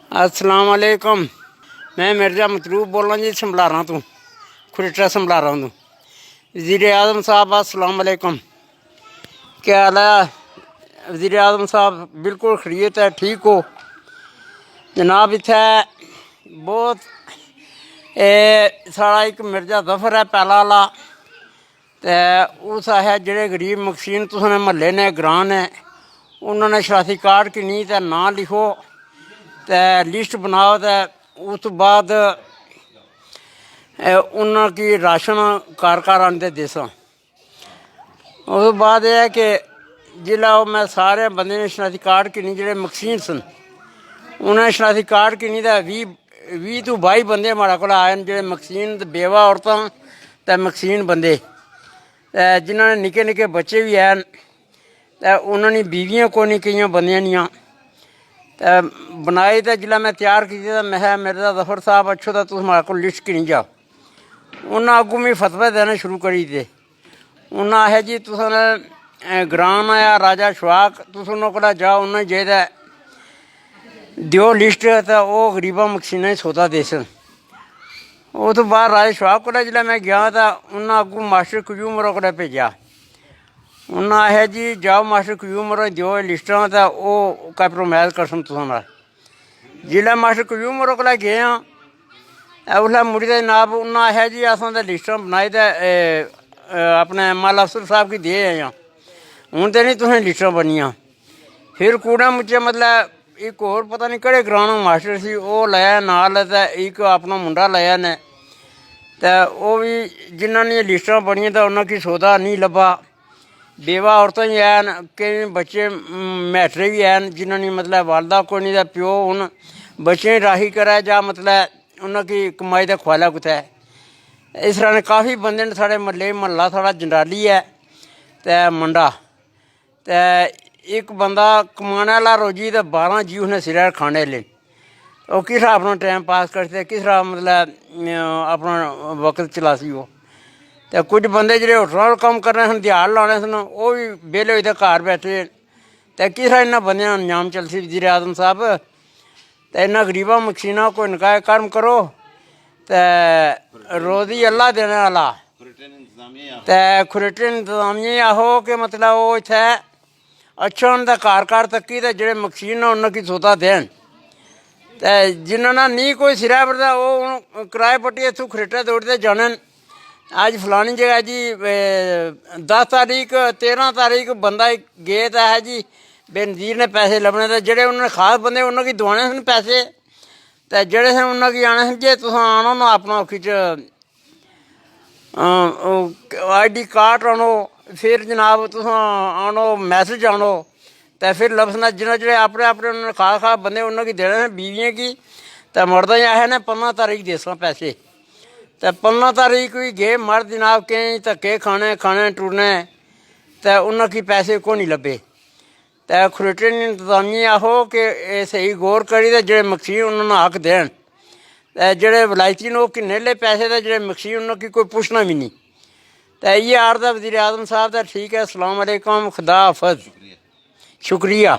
अस्सलाम वालेकुम। मैं मिर्ज़ा मतलूब बोल रहा जी समलारा तो खुरेटा समलारा तो। वज़ीर आज़म साहब अस्सलाम वालेकुम। क्या हाल है वज़ीर आज़म साहब? बिल्कुल खैरियत है, ठीक हो जनाब? इत्थै बहुत साढ़ा एक मिर्ज़ा जफर है पैह्ला आह्ला, ते उस है जेह्ड़े गरीब मकसीन तुसें म्हल्ले ने ग्रां ने उन्होंने शनाख्ती कार्ड किन्नी ते नांऽ लिखो ते लिस्ट बनाओ ते उस तो बाद उन्होंने की राशन घर घर आंदे देसां। उस बाद यह है कि जिसलै मैं सारे बंदे ने शनाख्ती कार्ड किन्नी जेह्ड़े मकसीन सन उन्हें शनाख्ती कार्ड किन्नी ते 20 तो 22 बंदे माड़े कोल आए न जेह्ड़े मकसीन बेवा औरतां ते मकसीन बंदे ते जिन्होंने निक्के निक्के बच्चे भी हैन ते उन्होंने बीवियां कोई निं केइयां बंदियां नियां ते बनाई ते जिसलै मैं त्यार कीती ते मैं मिर्ज़ा जफर साहब अच्छो ते तुस माड़े कोल लिस्ट किन्नी जाओ। उन्हें अग्गूं मिगी फतवे देने शुरू करी दित्ते। उन्हें आखेआ जी तुस ग्रां आया राजा शवाक तुस उन्होंने कोला जाओ उन्हें जे ते देओ लिस्ट ते ओह् गरीबां मकसीनें गी सौदा देसन। उस तो बाद राजा शवाक कोला जिसलै मैं गया ते उन्हें अग्गूं मास्टर क्यूम होरें कोल भेजेआ। उन्हें आखेआ जी जाओ मास्टर क्यूम होरें देओ लिस्टां ते ओह् कैप्रोमाइज करसन तुसें नाल। जिसलै मास्टर क्यूम होरें कोला गे आं उसलै मुड़ी दे जनाब उन्हें आखेआ जी असें ते लिस्टां बनाई ते अपने मल अफसर साहब गी दे आए आं, हून ते निं तुसें लिस्टां बननियां। फिर कूड़े मुच्चे मतलब एक होर पता निं केह्ड़े ग्रां दा मास्टर सी ओह् लाया नाल ते एक अपना मुंडा लाया ने ते ओह् बी जिन्ना दियां लिस्टां बनियां ते उन्ना की सौदा निं लब्भा। बेवा औरतां बी हैन, केईं बच्चे मैटरे बी हैन जिन्ना दी मतलब वालदा कोई निं ते प्यो हून बच्चें गी राही करै जां मतलब उन्ना की कमाई ते खुआलै कुतै। इस तरह ने काफी बंदे न साढ़े म्हल्ले म्हल्ला साढ़ा जंडाली है ते मंडा ते एक बंदा कमाने आह्ला रोजी ते 12 जी उसने सिरै पर खाने आह्ले। ओह् किस तरह अपना टाइम पास करदे, किस तरह मतलब अपना वक्त चलासी ओह्। ते कुछ बंदे जेह्ड़े होटलां पर कम्म करने सन ध्याड़ लाने सन ओह् बी बेह्ले होई ते घर बैठे ते किस तरह इन्ना बंदें दा अंजाम चलसी वज़ीर आज़म साहब। ते इन्ना गरीबां मकसीनां कोई नकाए कर्म करो ते रोज़ी अल्लाह देने आह्ला ते खुरेटे इंतजामिया गी आहो कि मतलब ओह् इत्थै अच्छा उं'दे घर घर तक्की ते जेह्ड़े मकसीन न उन्ना गी सौदा देन ते जिन्ना ना निं कोई सिरै पर ते ओह् हून कराए पट्टियै इत्थूं खरेटे दौड़दे जाने न। अज्ज फलानी जगह जी 10 तारीख 13 तारीख बंदा गे ते है जी बेनज़ीर ने पैसे लब्भने ते जेह्ड़े उन्होंने खास बंदे उन्ना गी दोआने सन पैसे ते जेह्ड़े सन उन्ना गी आने सन जे तुस आनो ना अपना खिच्च ID कार्ड आनो फिर जनाब तुस आनो मैसेज आनो ते फिर लफसना जिन्ना जेह्ड़े अपने अपने उन्होंने खास खास बंदे उन्ना गी देने बीवियें गी ते मर्दें गी आखे ने 15 तारीख देसां पैसे ते 15 तारीख बी गे मर्द जनाब केईं धक्के खाने टुरने ते उन्ना गी पैसे कोई निं लब्भे। ते खरेटे इंतजामिया गी आहो कि एह् स्हेई गौर करी ते जेह्ड़े मकसीन उन्होंने हक देन ते जेह्ड़े वलायती न ओह् किन्ने ले पैसे ते जेह्ड़े मकसीन उन्ना गी कोई पुच्छना बी निं। ते इ'यै अर्ज ऐ वज़ीर आज़म साहब ते ठीक ऐ। अस्सलाम वालेकुम, खुदा हाफिज़, शुक्रिया।